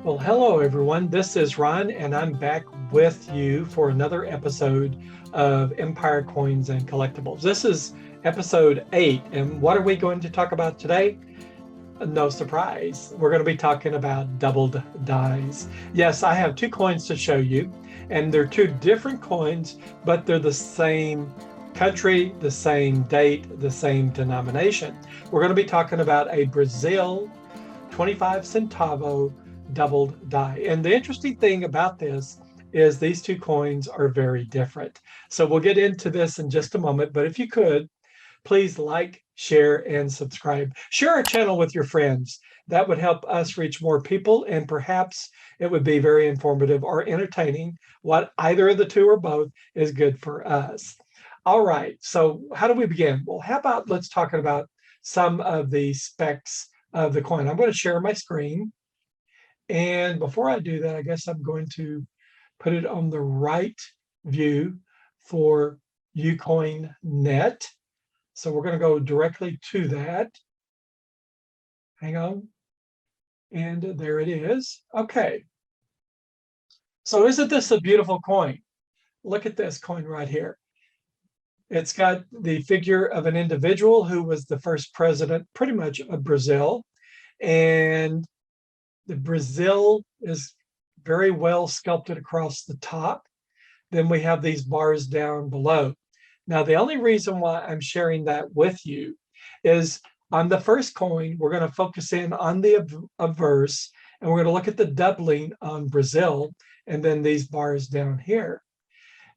Well, hello everyone. This is Ron, and I'm back with you for another episode of Empire Coins and Collectibles. This is episode 8, and what are we going to talk about today? No surprise. We're going to be talking about doubled dies. Yes, I have two coins to show you, and they're two different coins, but they're the same country, the same date, the same denomination. We're going to be talking about a Brazil 25 centavo doubled die. And the interesting thing about this is these two coins are very different. So we'll get into this in just a moment, but if you could, please like, share, and subscribe. Share our channel with your friends. That would help us reach more people, and perhaps it would be very informative or entertaining. What either of the two or both is good for us. All right, so how do we begin? Well, how about let's talk about some of the specs of the coin. I'm going to share my screen. And before I do that, I guess I'm going to put it on the right view for UCoinNet. So we're going to go directly to that. Hang on. And there it is. Okay. So isn't this a beautiful coin? Look at this coin right here. It's got the figure of an individual who was the first president, pretty much, of Brazil. And the Brazil is very well sculpted across the top. Then we have these bars down below. Now, the only reason why I'm sharing that with you is on the first coin, we're going to focus in on the obverse, and we're going to look at the doubling on Brazil, and then these bars down here.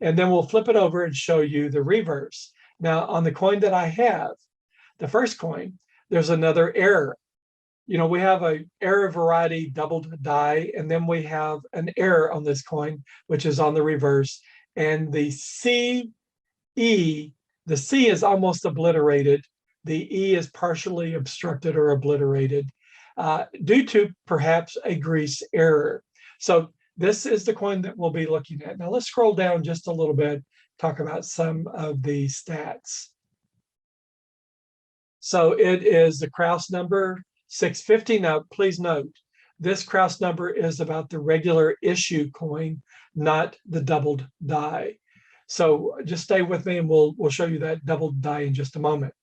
And then we'll flip it over and show you the reverse. Now, on the coin that I have, the first coin, there's another error. You know, we have a error variety doubled die, and then we have an error on this coin, which is on the reverse. And the C is almost obliterated. The E is partially obstructed or obliterated due to perhaps a grease error. So this is the coin that we'll be looking at. Now let's scroll down just a little bit, talk about some of the stats. So it is the Kraus number 650. Now, please note, this Kraus number is about the regular issue coin, not the doubled die. So just stay with me and we'll show you that doubled die in just a moment.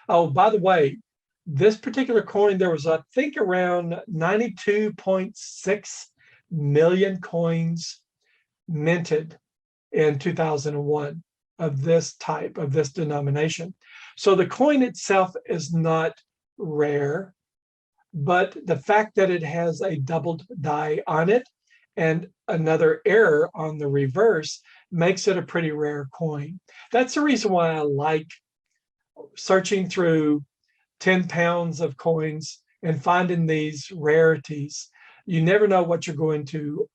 Oh, by the way, this particular coin, there was, I think, around 92.6 million coins minted in 2001 of this type, of this denomination. So the coin itself is not rare, but the fact that it has a doubled die on it and another error on the reverse makes it a pretty rare coin. That's the reason why I like searching through 10 pounds of coins and finding these rarities. You never know what you're going to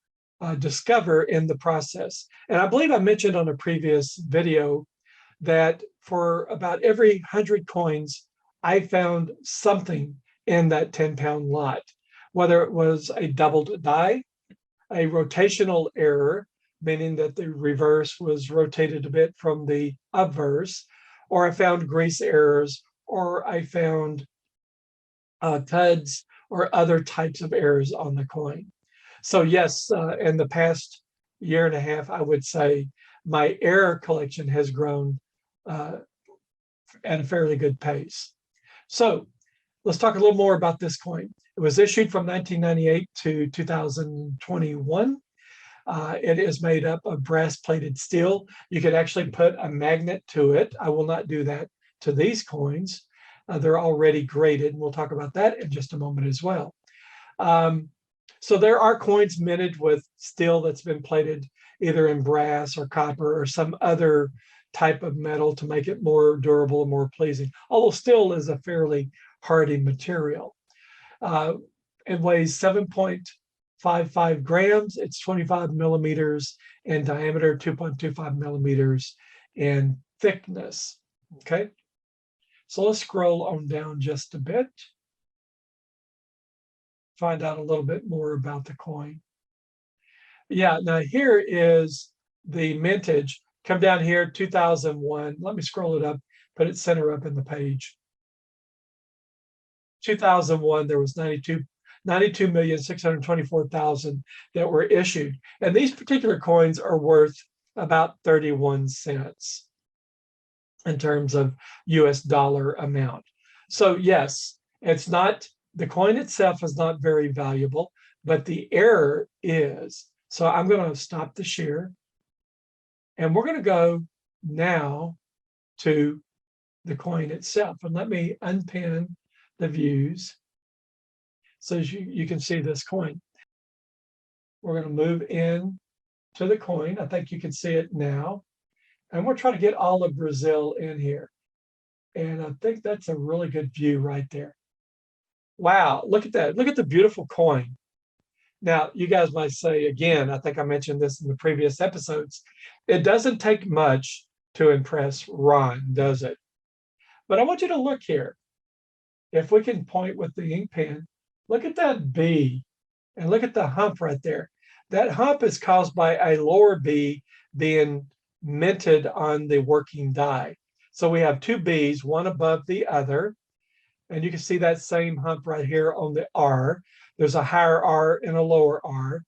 discover in the process. And I believe I mentioned on a previous video that for about every 100 coins, I found something in that 10-pound lot, whether it was a doubled die, a rotational error, meaning that the reverse was rotated a bit from the obverse, or I found grease errors, or I found TUDs or other types of errors on the coin. So yes, in the past year and a half, I would say my error collection has grown at a fairly good pace. So let's talk a little more about this coin. It was issued from 1998 to 2021. It is made up of brass-plated steel. You could actually put a magnet to it. I will not do that to these coins. They're already graded, and we'll talk about that in just a moment as well. So there are coins minted with steel that's been plated either in brass or copper or some other type of metal to make it more durable and more pleasing, although steel is a fairly hardy material. It weighs 7.55 grams. It's 25 millimeters in diameter, 2.25 millimeters in thickness. Okay, so let's scroll on down just a bit, find out a little bit more about the coin. Yeah, now here is the mintage. Come down here, 2001. Let me scroll it up, put it center up in the page. 2001, there was 92,624,000 that were issued. And these particular coins are worth about 31 cents in terms of US dollar amount. So yes, it's not, the coin itself is not very valuable, but the error is. So I'm going to stop the share, and we're going to go now to the coin itself. And let me unpin the views so you can see this coin. We're going to move in to the coin. I think you can see it now. And we're trying to get all of Brazil in here. And I think that's a really good view right there. Wow, look at that. Look at the beautiful coin. Now, you guys might say, again, I think I mentioned this in the previous episodes, it doesn't take much to impress Ron, does it? But I want you to look here. If we can point with the ink pen, look at that B and look at the hump right there. That hump is caused by a lower B being minted on the working die. So we have two B's, one above the other. And you can see that same hump right here on the R. There's a higher R and a lower R.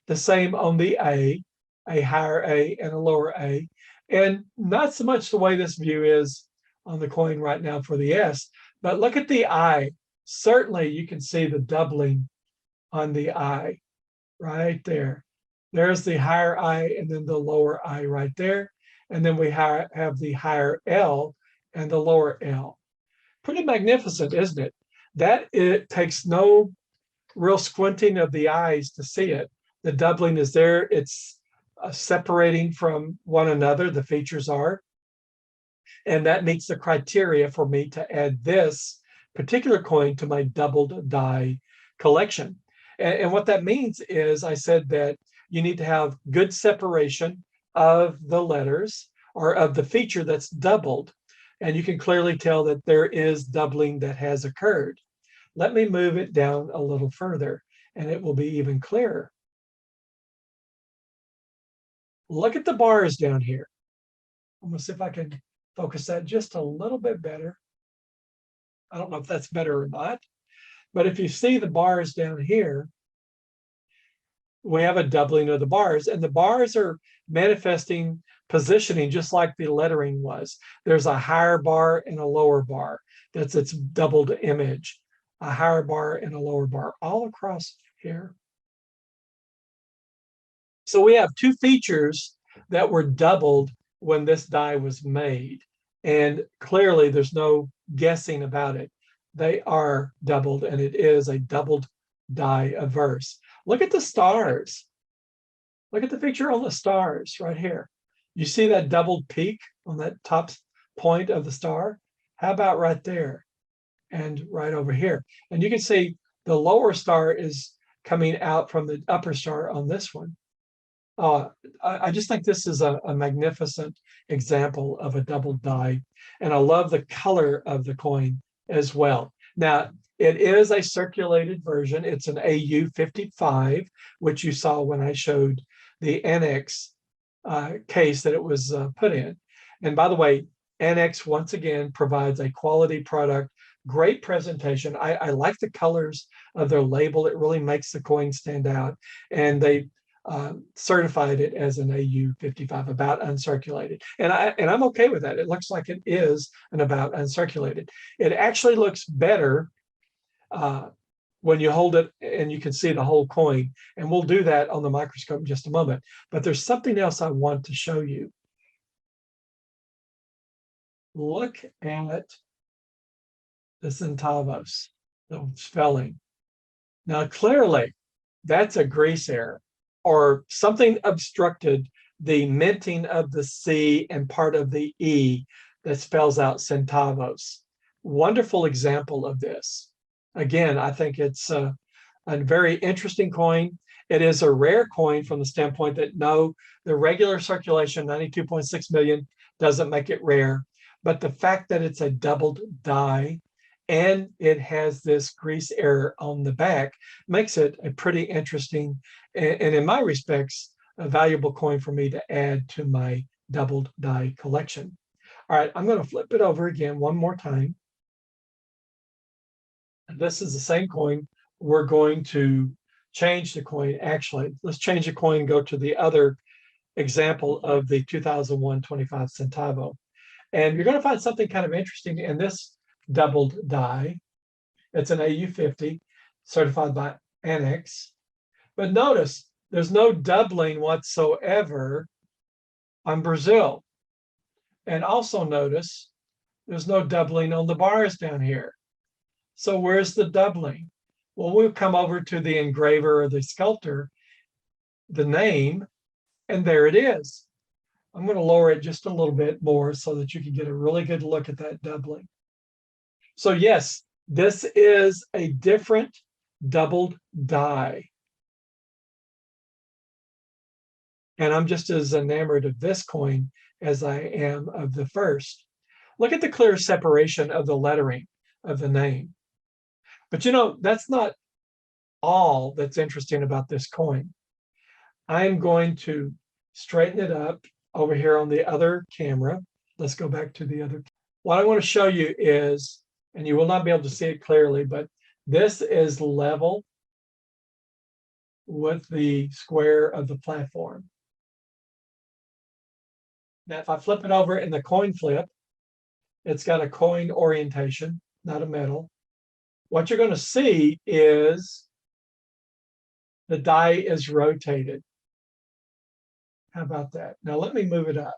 The same on the A higher A and a lower A. And not so much the way this view is on the coin right now for the S, but look at the I. Certainly you can see the doubling on the I right there. There's the higher I and then the lower I right there. And then we have the higher L and the lower L. Pretty magnificent, isn't it? That it takes no real squinting of the eyes to see it. The doubling is there. It's separating from one another, the features are. And that meets the criteria for me to add this particular coin to my doubled die collection. And what that means is I said that you need to have good separation of the letters or of the feature that's doubled. And you can clearly tell that there is doubling that has occurred. Let me move it down a little further and it will be even clearer. Look at the bars down here. I'm going to see if I can focus that just a little bit better. I don't know if that's better or not, but if you see the bars down here, we have a doubling of the bars, and the bars are manifesting positioning just like the lettering was. There's a higher bar and a lower bar. That's its doubled image. A higher bar and a lower bar all across here. So we have two features that were doubled when this die was made. And clearly there's no guessing about it. They are doubled, and it is a doubled die averse. Look at the stars. Look at the feature on the stars right here. You see that doubled peak on that top point of the star? How about right there and right over here? And you can see the lower star is coming out from the upper star on this one. I just think this is a magnificent example of a double die, and I love the color of the coin as well. Now, it is a circulated version. It's an AU 55, which you saw when I showed the annex case that it was put in. And by the way, annex once again provides a quality product, great presentation. I like the colors of their label. It really makes the coin stand out. And they certified it as an AU 55, about uncirculated. And I'm okay with that. It looks like it is an about uncirculated. It actually looks better when you hold it and you can see the whole coin. And we'll do that on the microscope in just a moment. But there's something else I want to show you. Look at the Centavos, the spelling. Now, clearly, that's a grease error, or something obstructed the minting of the C and part of the E that spells out Centavos. Wonderful example of this. Again, I think it's a very interesting coin. It is a rare coin from the standpoint that no, the regular circulation, 92.6 million, doesn't make it rare. But the fact that it's a doubled die and it has this grease error on the back makes it a pretty interesting, and in my respects, a valuable coin for me to add to my doubled die collection. All right, I'm going to flip it over again one more time. this is the same coin. We're going to change the coin. Actually, let's change the coin and go to the other example of the 2001 25 centavo. And you're going to find something kind of interesting in this doubled die. It's an AU50 certified by Annex. But notice there's no doubling whatsoever on Brazil. And also notice there's no doubling on the bars down here. So where's the doubling? Well, we'll come over to the engraver or the sculptor, the name, and there it is. I'm going to lower it just a little bit more so that you can get a really good look at that doubling. So yes, this is a different doubled die. And I'm just as enamored of this coin as I am of the first. Look at the clear separation of the lettering of the name. But you know, that's not all that's interesting about this coin. I'm going to straighten it up over here on the other camera. Let's go back to the other. What I want to show you is, and you will not be able to see it clearly, but this is level with the square of the platform. Now, if I flip it over in the coin flip, it's got a coin orientation, not a metal. What you're going to see is the die is rotated. How about that? Now let me move it up.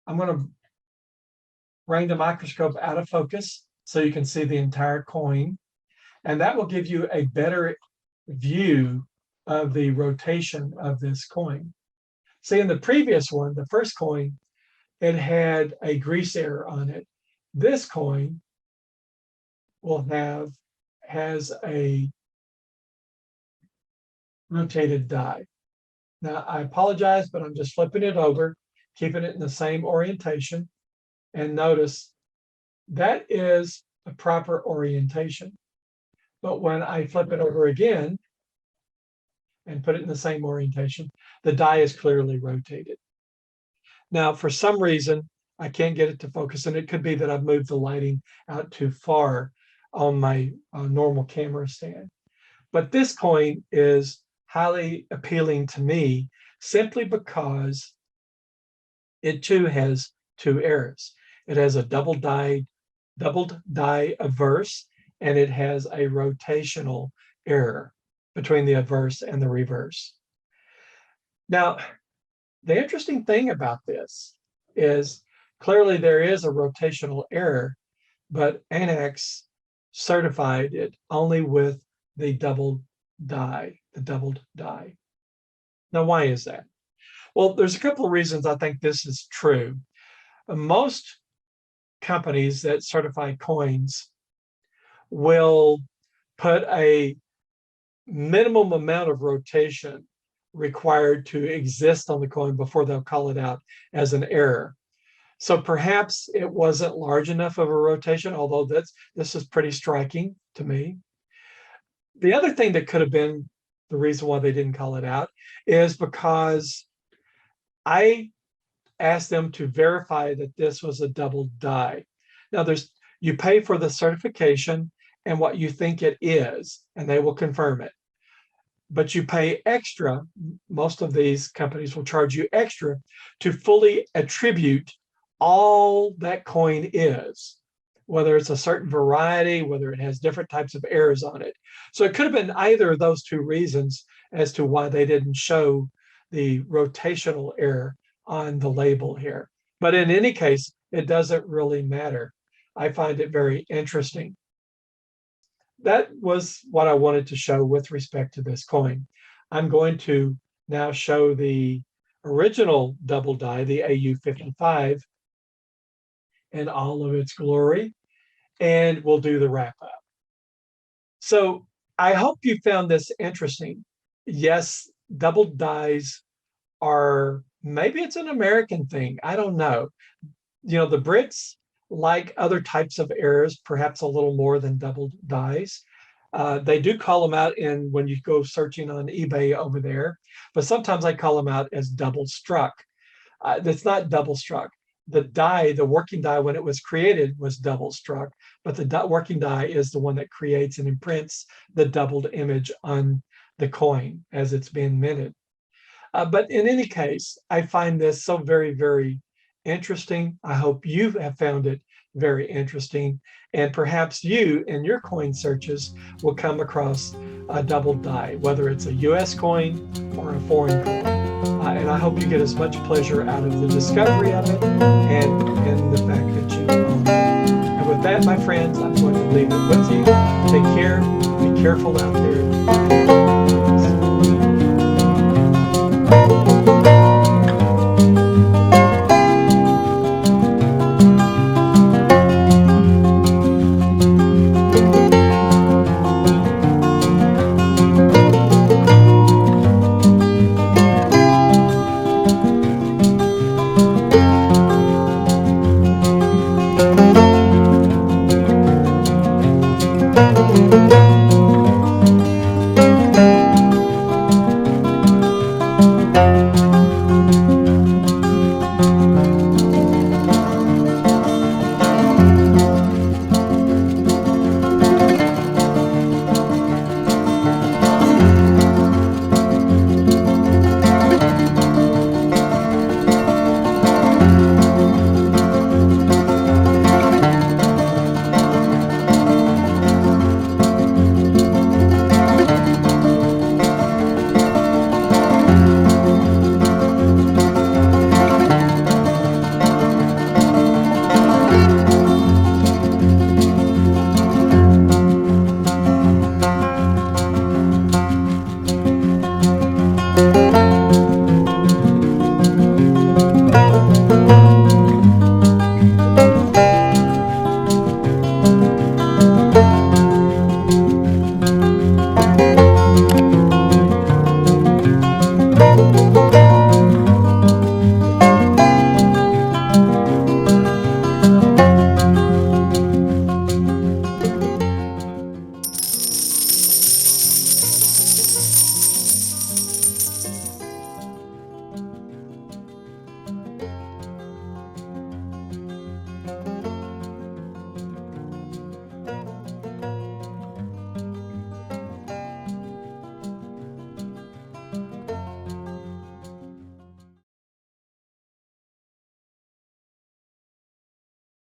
I'm going to bring the microscope out of focus so you can see the entire coin. And that will give you a better view of the rotation of this coin. See, in the previous one, the first coin, it had a grease error on it. This coin has a rotated die. Now, I apologize, but I'm just flipping it over, keeping it in the same orientation. And notice that is a proper orientation. But when I flip it over again and put it in the same orientation, the die is clearly rotated. Now, for some reason, I can't get it to focus, and it could be that I've moved the lighting out too far on my normal camera stand. But this coin is highly appealing to me simply because it too has two errors. It has a doubled die averse, and it has a rotational error between the averse and the reverse. Now, the interesting thing about this is clearly there is a rotational error, but Annex certified it only with the doubled die. Now, why is that? Well, there's a couple of reasons I think this is true. Most companies that certify coins will put a minimum amount of rotation required to exist on the coin before they'll call it out as an error. So perhaps it wasn't large enough of a rotation, although this is pretty striking to me. The other thing that could have been the reason why they didn't call it out is because I asked them to verify that this was a double die. Now, you pay for the certification and what you think it is, and they will confirm it. But you pay extra. Most of these companies will charge you extra to fully attribute all that coin is, whether it's a certain variety, whether it has different types of errors on it. So it could have been either of those two reasons as to why they didn't show the rotational error on the label here. But in any case, it doesn't really matter. I find it very interesting. That was what I wanted to show with respect to this coin. I'm going to now show the original double die, the AU55, in all of its glory, and we'll do the wrap up. So I hope you found this interesting. Yes, double dies are, maybe it's an American thing, I don't know. You know, the Brits like other types of errors, perhaps a little more than double dies. They do call them out when you go searching on eBay over there, but sometimes I call them out as double struck. That's not double struck. the die, the working die when it was created was double struck, but the working die is the one that creates and imprints the doubled image on the coin as it's being minted. But in any case, I find this so very, very interesting. I hope you have found it very interesting. And perhaps you in your coin searches will come across a double die, whether it's a US coin or a foreign coin. And I hope you get as much pleasure out of the discovery of it and the fact that you own it. And with that, my friends, I'm going to leave it with you. Take care. Be careful out there.